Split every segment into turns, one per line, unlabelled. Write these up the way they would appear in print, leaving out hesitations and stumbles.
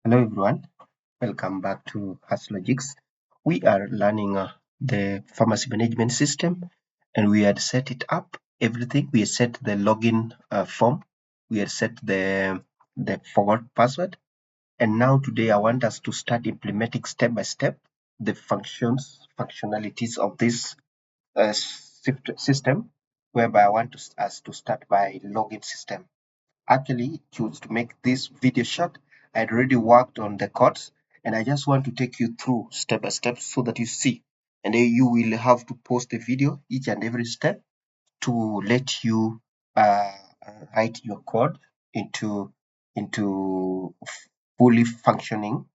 Hello everyone, welcome back to Logics. We are learning the pharmacy management system and we had set it up, everything. We had set the login form, we had set the forgot password, and now today I want us to start implementing step by step the functionalities of this system, whereby I want us to start by login system. Actually, choose to make this video short. I'd already worked on the codes and I just want to take you through step by step so that you see. And then you will have to post the video each and every step to let you write your code into fully functioning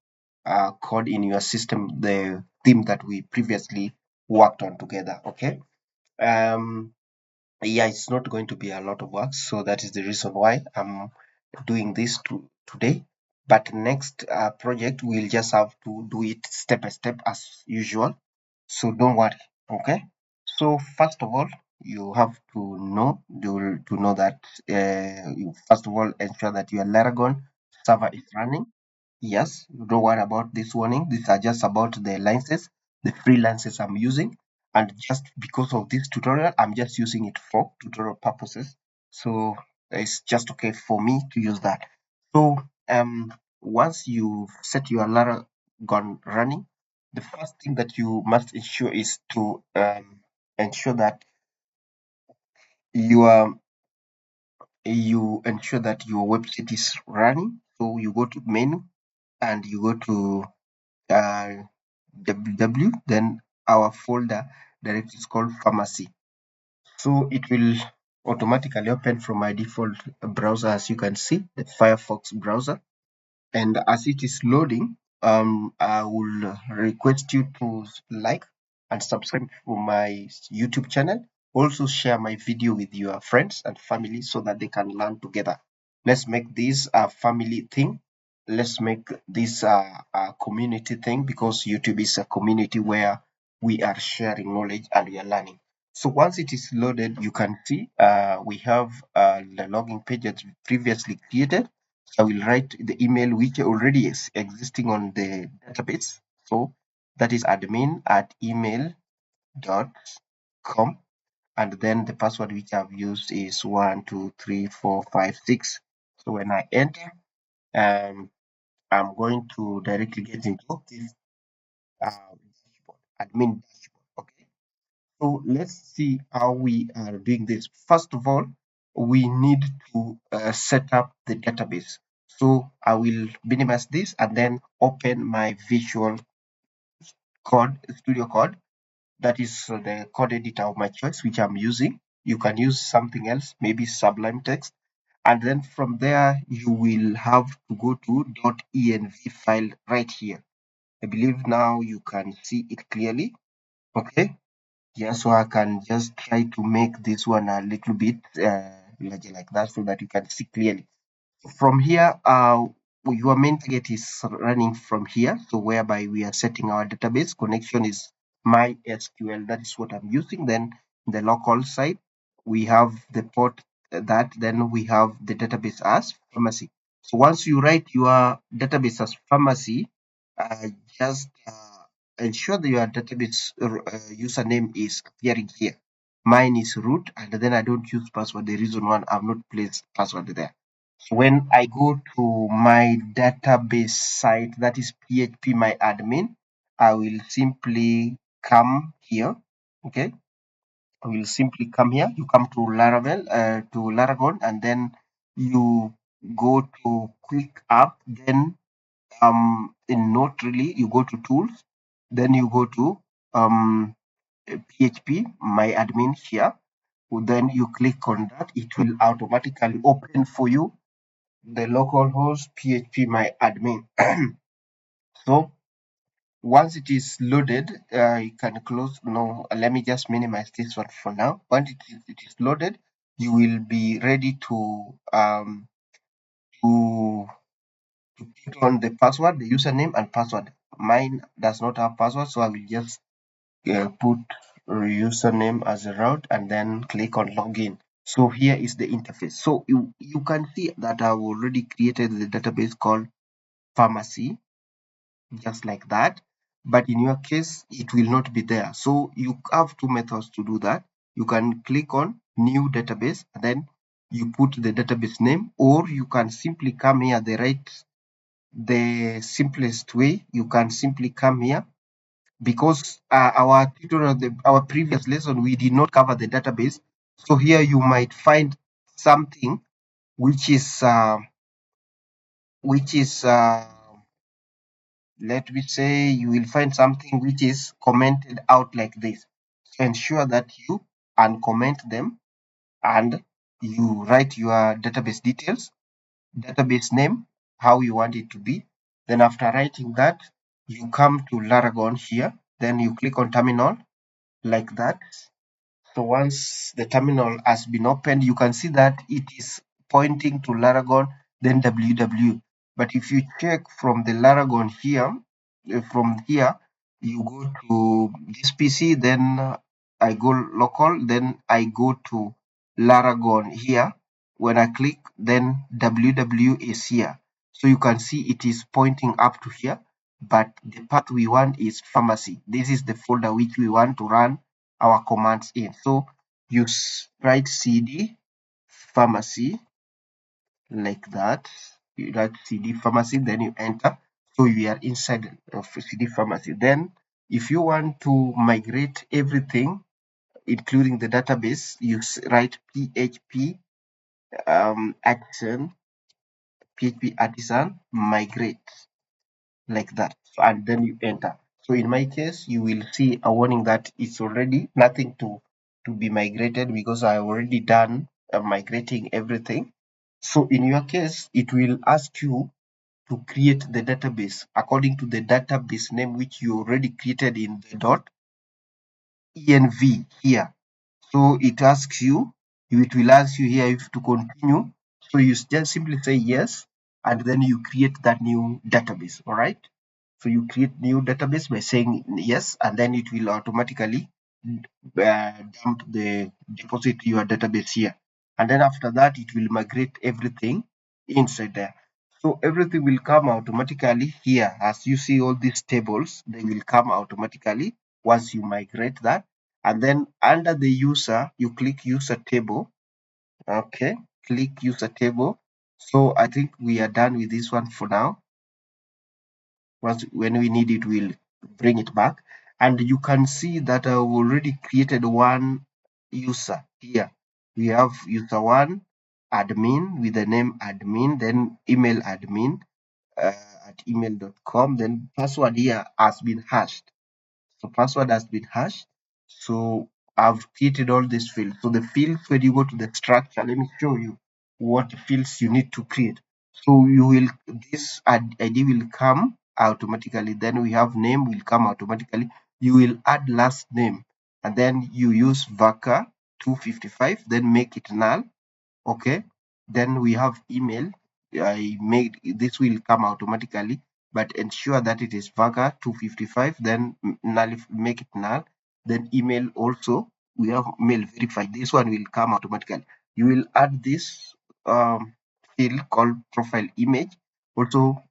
code in your system, the theme that we previously worked on together. Okay. Um, yeah, it's not going to be a lot of work, so that is the reason why I'm doing this today. But next project we'll just have to do it step by step as usual, so don't worry. Okay, so first of all you have to know that you first of all ensure that your Laravel server is running. Yes, don't worry about this warning. These are just about the licenses, the free licenses I'm using. And just because of this tutorial, I'm just using it for tutorial purposes. So it's just okay for me to use that. So once you set your Laravel running, the first thing that you must ensure is to ensure that your you ensure that your website is running. So you go to menu and you go to www, then our folder directory is called pharmacy. So it will automatically open from my default browser, as you can see, the Firefox browser. And as it is loading, I will request you to like and subscribe to my YouTube channel. Also share my video with your friends and family so that they can learn together. Let's make this a family thing. Let's make this a community thing, because YouTube is a community where we are sharing knowledge and we are learning. So once it is loaded, you can see we have the login page that we previously created. I will write the email which already is existing on the database. So that is admin@email.com, and then the password which I've used is 12345 6. So when I enter, I'm going to directly get into this dashboard, admin dashboard. Okay. So let's see how we are doing this. First of all, we need to set up the database. So I will minimize this and then open my Visual Code Studio Code. That is the code editor of my choice, which I'm using. You can use something else, maybe Sublime Text. And then from there, you will have to go to .env file right here. I believe now you can see it clearly. Okay. Yeah, so I can just try to make this one a little bit larger like that so that you can see clearly. From here, your main target is running from here. So whereby we are setting our database connection is MySQL. That is what I'm using. Then the local side, we have the port that, then we have the database as pharmacy. So once you write your database as pharmacy, just ensure that your database username is appearing here. Mine is root, and then I don't use password. The reason why I've not placed password there. So when I go to my database site, that is PHP my admin, I will simply come here. Okay, I will simply come here. You come to Laravel, and then you go to Quick App. Then in Not Really, you go to Tools. Then you go to PHP my admin here. Then you click on that. It will automatically open for you the localhost PHP my admin. So once it is loaded, you can close. No, let me just minimize this one for now. Once it is loaded, you will be ready to to put on the password, the username and password. Mine does not have password, so I will just put username as a route and then click on login. So here is the interface. So you can see that I've already created the database called pharmacy, just like that. But in your case, it will not be there. So you have two methods to do that. You can click on new database and then you put the database name, or you can simply come here. The simplest way, you can simply come here, because our tutorial, our previous lesson, we did not cover the database. So here you might find something which is let me say, you will find something which is commented out like this. So ensure that you uncomment them and you write your database details, database name, how you want it to be. Then after writing that, you come to Laravel here, then you click on terminal like that. So once the terminal has been opened, you can see that it is pointing to Laragon, then www. But if you check from the Laragon here, from here, you go to this PC, then I go local, then I go to Laragon here. When I click, then www is here. So you can see it is pointing up to here, but the part we want is pharmacy. This is the folder which we want to run our commands in. So you write cd pharmacy like that. You write cd pharmacy, then you enter. So you are inside of cd pharmacy. Then if you want to migrate everything, including the database, you write php artisan migrate like that, and then you enter. So in my case, you will see a warning that it's already nothing to be migrated, because I already done migrating everything. So in your case, it will ask you to create the database according to the database name which you already created in the .env here. So it asks you, it will ask you here if to continue. So you just simply say yes, and then you create that new database. All right. So you create new database by saying yes, and then it will automatically dump the deposit your database here. And then after that, it will migrate everything inside there. So everything will come automatically here. As you see all these tables, they will come automatically once you migrate that. And then under the user, you click user table. Okay, click user table. So I think we are done with this one for now. Once when we need it, we'll bring it back. And you can see that I've already created one user here. We have user one, admin, with the name admin, then email admin at email.com. Then password here has been hashed. So password has been hashed. So I've created all these fields. So the fields, when you go to the structure, let me show you what fields you need to create. So you will, this ID will come automatically. Then we have name will come automatically. You will add last name, and then you use varchar 255, then make it null. Okay, then we have email. I made this will come automatically, but ensure that it is varchar 255, then null, make it null. Then email also, we have mail verified. This one will come automatically. You will add this field called profile image. Also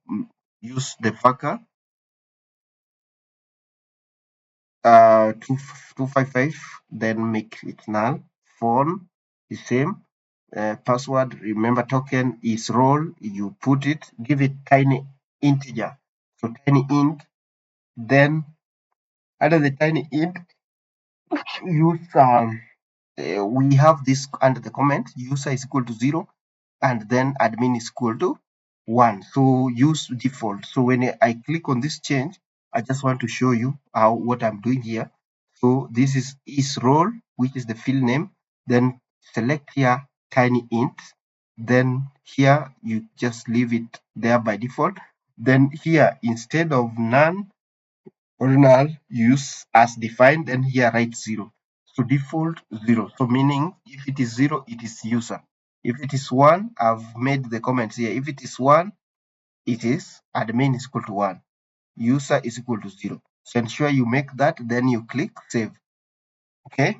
use the varchar 255, then make it null. Phone the same. Password, remember, token is role, you put it, give it tiny integer, so tiny int. Then under the tiny int, use we have this under the comment, user is equal to 0, and then admin is equal to 1. So use default. So when I click on this change, I just want to show you how what I'm doing here. So this is role, which is the field name. Then select here tiny int. Then here you just leave it there by default. Then here, instead of none or null, use as defined. Then here write 0. So default 0. So meaning if it is 0, it is user. If it is 1, I've made the comments here. If it is 1, it is admin is equal to 1. User is equal to 0. So ensure you make that, then you click save. Okay.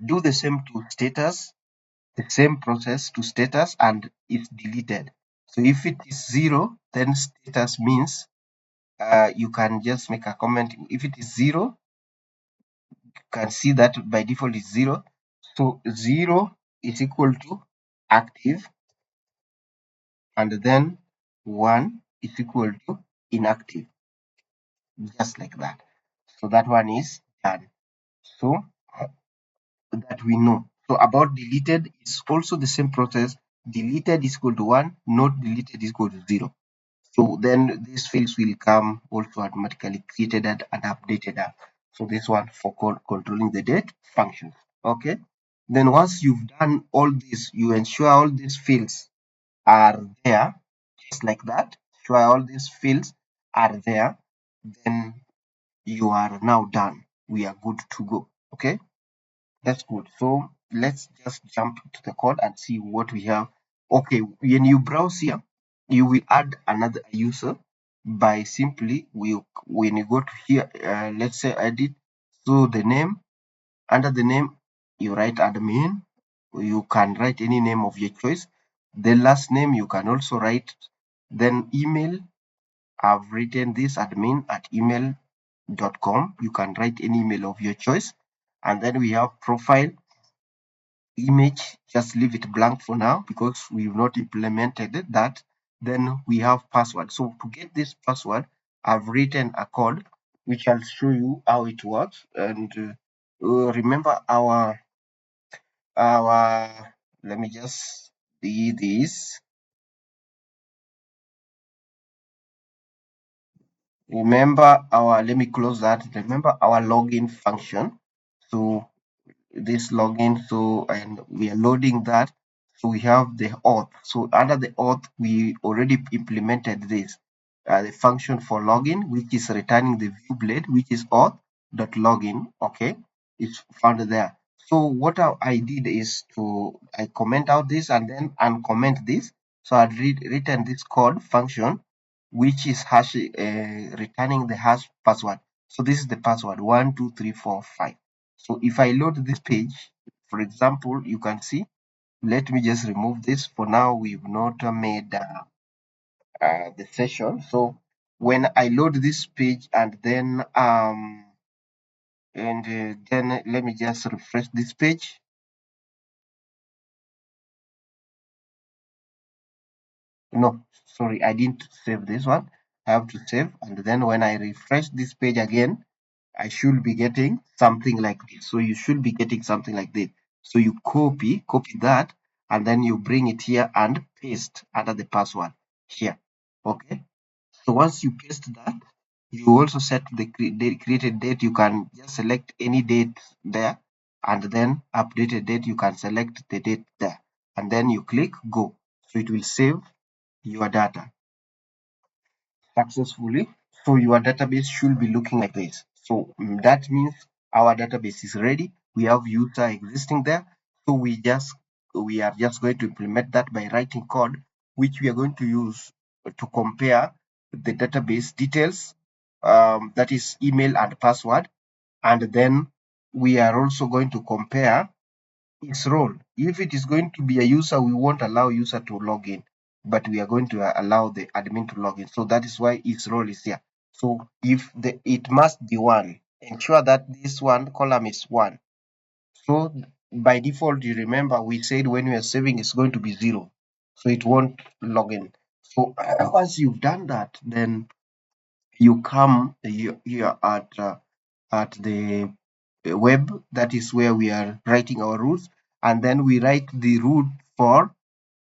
Do the same to status, the same process to status, and it's deleted. So if it is 0, then status means you can just make a comment. If it is 0, you can see that by default is 0. So 0 is equal to active, and then 1 is equal to inactive, just like that. So that one is done. So that we know. So about deleted is also the same process. Deleted is equal to 1, not deleted is equal to 0. So then these fields will come also automatically created and updated. So this one for controlling the date functions. Okay. Then once you've done all this, you ensure all these fields are there, just like that. Sure, all these fields are there. Then you are now done. We are good to go. Okay. That's good. So let's just jump to the code and see what we have. Okay, when you browse here, you will add another user by simply when you go to here, let's say edit. So the name, under the name, you write admin. You can write any name of your choice. The last name you can also write. Then email, I've written this admin@email.com. You can write any email of your choice. And then we have profile image, just leave it blank for now because we've not implemented that. Then we have password. So to get this password, I've written a code which I'll show you how it works. And remember our let me just see this. Let me close that. Remember our login function. So this login, so and we are loading that. So we have the auth. So under the auth, we already implemented this the function for login, which is returning the view blade, which is auth.login. Okay, it's found there. So what I did is I comment out this and then uncomment this. So I'd written this code function, which is returning the hash password. So this is the password 12345. So if I load this page, for example, you can see, let me just remove this. For now, we've not made the session. So when I load this page and then let me just refresh this page. No, sorry, I didn't save this one. I have to save, and then when I refresh this page again, I should be getting something like this. So you should be getting something like this. So you copy that, and then you bring it here and paste under the password here. Okay. So once you paste that, you also set the created date. You can just select any date there, and then updated date. You can select the date there, and then you click go. So it will save your data successfully. So your database should be looking like this. So that means our database is ready. We have user existing there. So we are just going to implement that by writing code, which we are going to use to compare the database details, that is email and password. And then we are also going to compare its role. If it is going to be a user, we won't allow user to log in, but we are going to allow the admin to log in. So that is why its role is here. So if it must be 1, ensure that this one column is 1. So by default, you remember we said when we are saving, it's going to be 0. So it won't log in. So once you've done that, then you come here at the web. That is where we are writing our rules, and then we write the rule for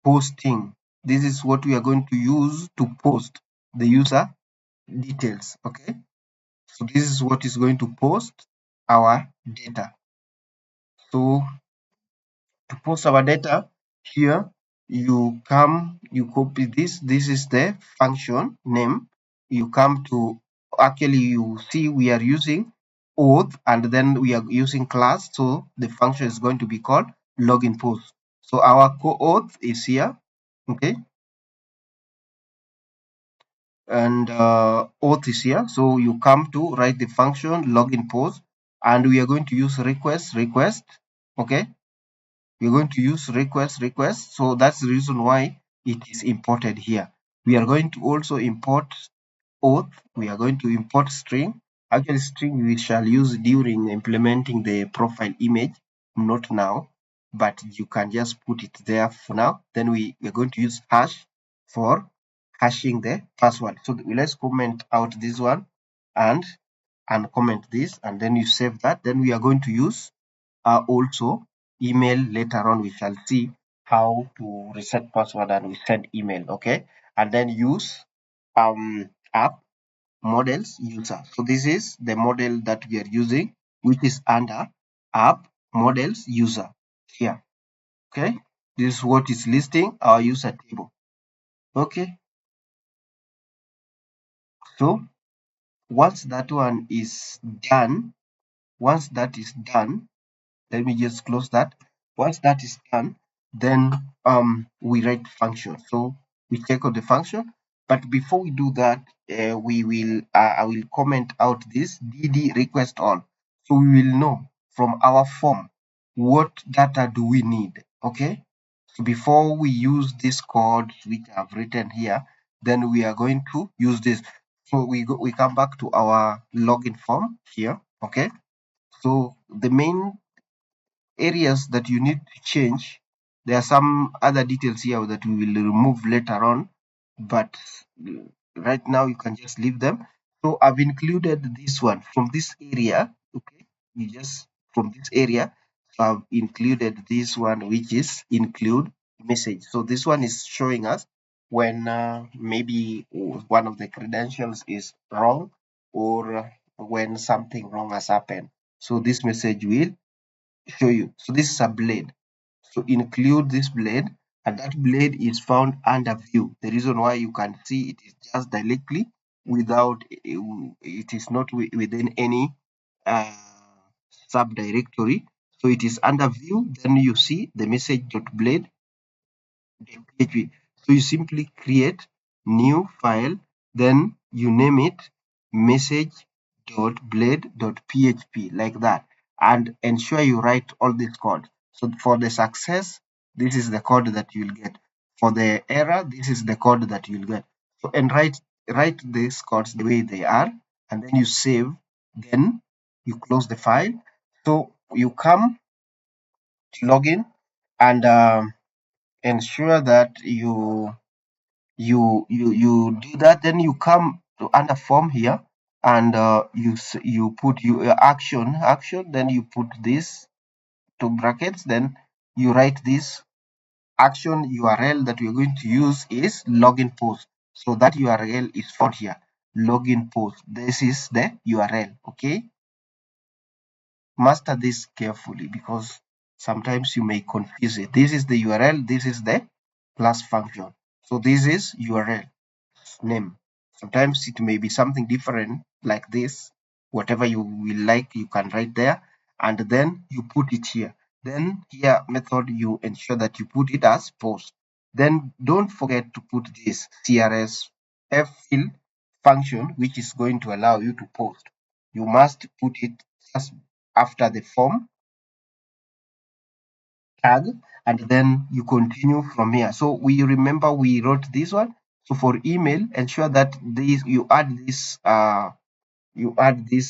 posting. This is what we are going to use to post the user details. Okay, so this is what is going to post our data. So to post our data here, you copy this is the function name. You come to, actually you see we are using auth, and then we are using class, so the function is going to be called login post. So our auth is here. Okay, and auth is here. So you come to write the function login post, and we are going to use request. Okay, we're going to use request. So that's the reason why it is imported here. We are going to also import auth. We are going to import string. Actually, string we shall use during implementing the profile image, not now, but you can just put it there for now. Then we are going to use hash for hashing the password. So let's comment out this one and comment this, and then you save that. Then we are going to use also email. Later on we shall see how to reset password and we send email. Okay, and then use app models user. So this is the model that we are using, which is under app models user here. Okay, this is what is listing our user table. Okay, so once that one is done, let me just close that. Once that is done, then we write function. So we check on the function, but before we do that, we will I will comment out this dd request all, so we will know from our form what data do we need. Okay, so before we use this code which I've written here, then we are going to use this. So we come back to our login form here. Okay, so the main areas that you need to change, there are some other details here that we will remove later on, but right now you can just leave them. So I've included this one from this area. Okay, you just from this area, so I've included this one, which is include message. So this one is showing us when maybe one of the credentials is wrong, or when something wrong has happened. So this message will show you. So this is a blade. So include this blade, and that blade is found under view. The reason why you can see it is just directly without it is not within any uh, subdirectory. So it is under view. Then you see the message.blade php. So you simply create new file, then you name it message.blade.php like that, and ensure you write all this code. So for the success, this is the code that you'll get. For the error, this is the code that you'll get. So and write these codes the way they are, and then you save. Then you close the file. So you come to login and ensure that you do that. Then you come to under form here, and you put your action, then you put this to brackets, then you write this action url that we're going to use is login post. So that url is found here, login post. This is the url. Okay, master this carefully because sometimes you may confuse it. This is the url, this is the plus function. So this is url name. Sometimes it may be something different like this. Whatever you will like, you can write there, and then you put it here. Then here method, you ensure that you put it as post. Then don't forget to put this CRS fill function, which is going to allow you to post. You must put it just after the form tag, and then you continue from here. So we remember we wrote this one. So for email, ensure that this you add this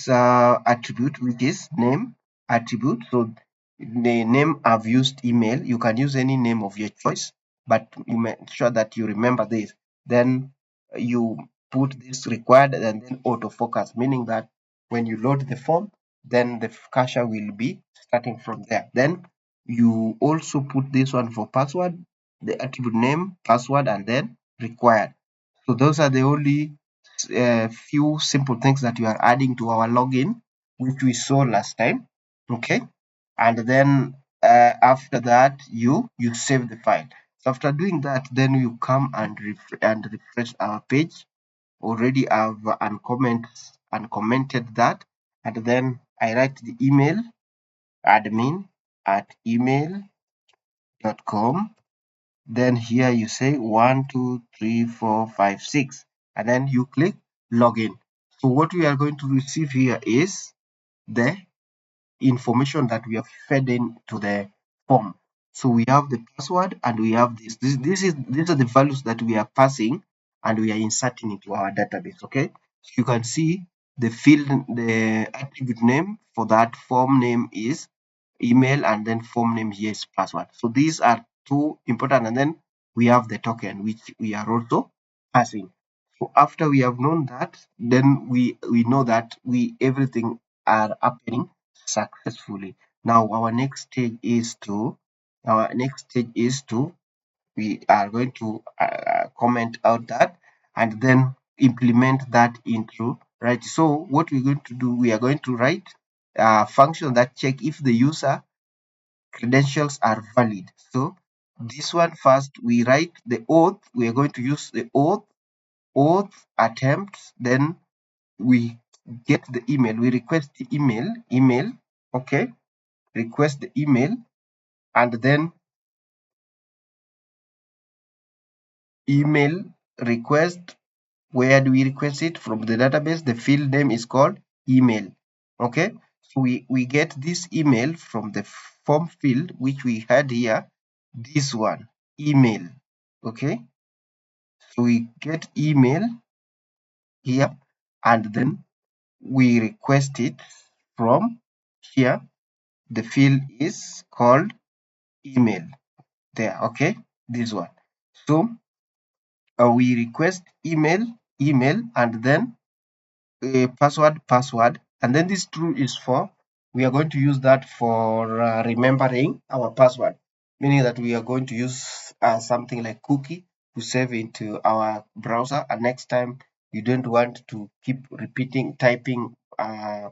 attribute, which is name attribute. So the name I've used email. You can use any name of your choice, but you make sure that you remember this. Then you put this required and then autofocus, meaning that when you load the form, then the cacher will be starting from there. Then you also put this one for password, the attribute name, password, and then required. So those are the only few simple things that you are adding to our login, which we saw last time. Okay, and then after that you save the file. So after doing that, then you come and refresh our page. Already I've uncommented that, and then I write the email admin@email.com. Then here you say 1 2 3 4 5 6, and then you click login. So what we are going to receive here is the information that we have fed into the form. So we have the password and we have these are the values that we are passing and we are inserting into our database. Okay, so you can see the attribute name for that form name is email, and then form name here is password. So these are two important, and then we have the token which we are also passing. So after we have known that, then we know that everything are happening successfully. Now our next stage is to we are going to comment out that and then implement that into right. So what we're going to do, we are going to write a function that check if the user credentials are valid. So this one first, we write the auth. We are going to use the auth attempt. Then we get the email. We request the email. Okay, request the email, and then email request. Where do we request it? From the database. The field name is called email. Okay, so we get this email from the form field which we had here, this one, email. Okay, so we get email here, and then we request it from here. The field is called email there. Okay, this one. So we request email, and then a password, and then this true is for, we are going to use that for remembering our password, meaning that we are going to use something like cookie to save into our browser, and next time you don't want to keep repeating typing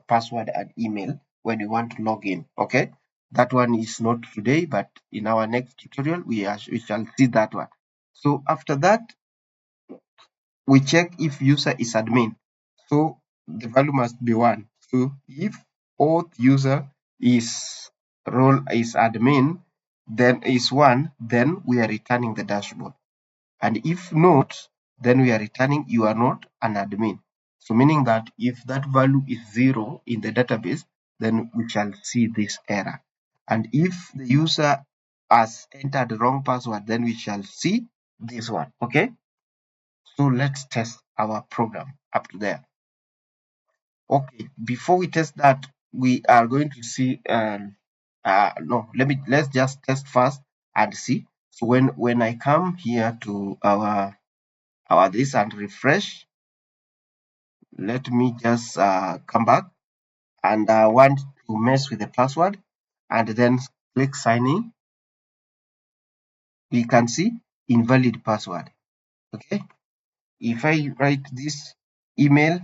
password and email when you want to log in. Okay, that one is not today, but in our next tutorial we shall see that one. So after that, we check if user is admin. So the value must be 1. So if auth user is role is admin, then is 1, then we are returning the dashboard. And if not, then we are returning you are not an admin. So meaning that if that value is 0 in the database, then we shall see this error. And if the user has entered the wrong password, then we shall see this one. Okay. So let's test our program up to there. Okay, before we test that, we are going to see no, let's just test first and see. So when I come here to our this and refresh, let me just come back, and I want to mess with the password, and then click sign in. We can see invalid password. Okay, if I write this email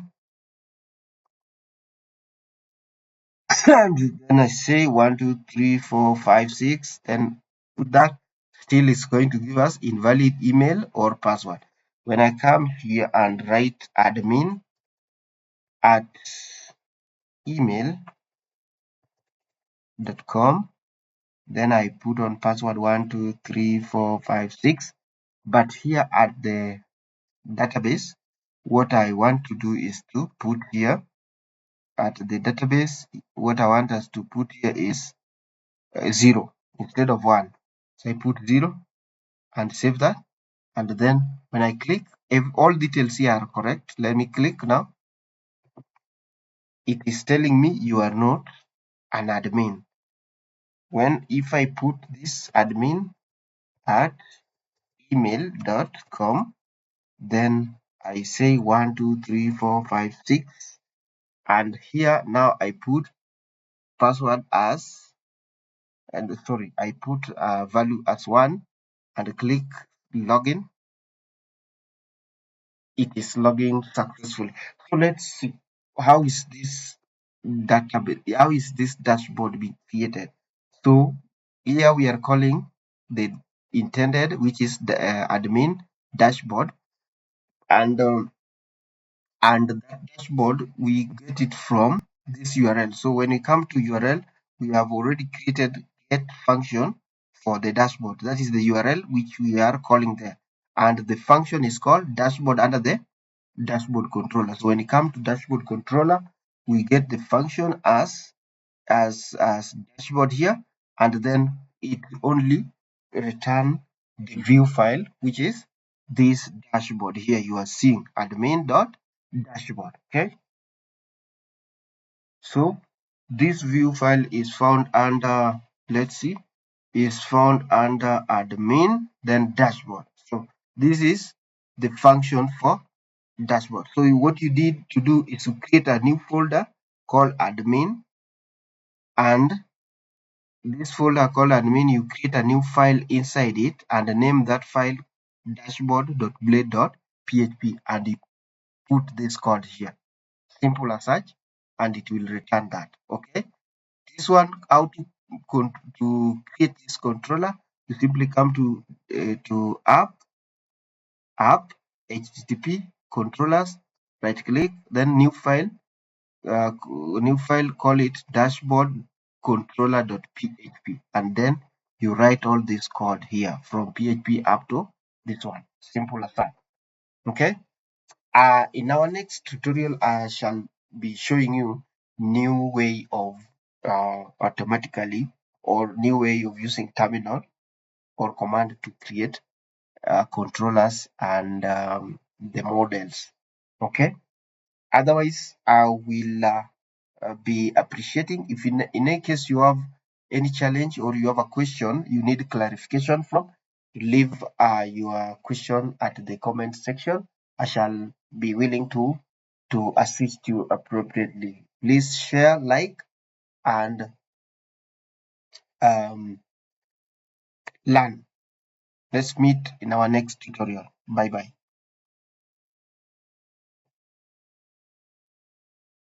and then I say 1, 2, 3, 4, 5, 6, then that still is going to give us invalid email or password. When I come here and write admin at email.com, then I put on password 1, 2, 3, 4, 5, 6. But here at the database, what I want to do is to put here at the database, what I want us to put here is 0 instead of 1. So I put 0 and save that, and then when I click, if all details here are correct, let me click now. It is telling me you are not an admin. When if I put this admin at email.com, then I say 1, 2, 3, 4, 5, 6, and here now I put password as, and sorry, I put value as 1 and click login. It is logging successfully. So let's see how is this database, how is this dashboard being created. So here we are calling the intended, which is the admin dashboard, and that dashboard we get it from this URL. So when we come to URL, we have already created get function for the dashboard. That is the URL which we are calling there, and the function is called dashboard under the dashboard controller. So when you come to dashboard controller, we get the function as dashboard here, and then it only return the view file, which is this dashboard here you are seeing, admin.dashboard. Okay, so this view file is found under, let's see, is found under admin then dashboard. So this is the function for dashboard. So what you need to do is to create a new folder called admin, and this folder called admin, you create a new file inside it and name that file dashboard.blade.php, and you put this code here, simple as such, and it will return that. Okay, this one, how to create this controller, you simply come to app http controllers, right click, then new file, call it dashboard controller.php, and then you write all this code here from php up to this one, simple as that. Okay, in our next tutorial I shall be showing you new way of automatically, or new way of using terminal or command to create controllers and the models. Okay, otherwise I will be appreciating if in any case you have any challenge or you have a question you need clarification from, leave your question at the comment section. I shall be willing to assist you appropriately. Please share, like, and learn. Let's meet in our next tutorial. Bye bye.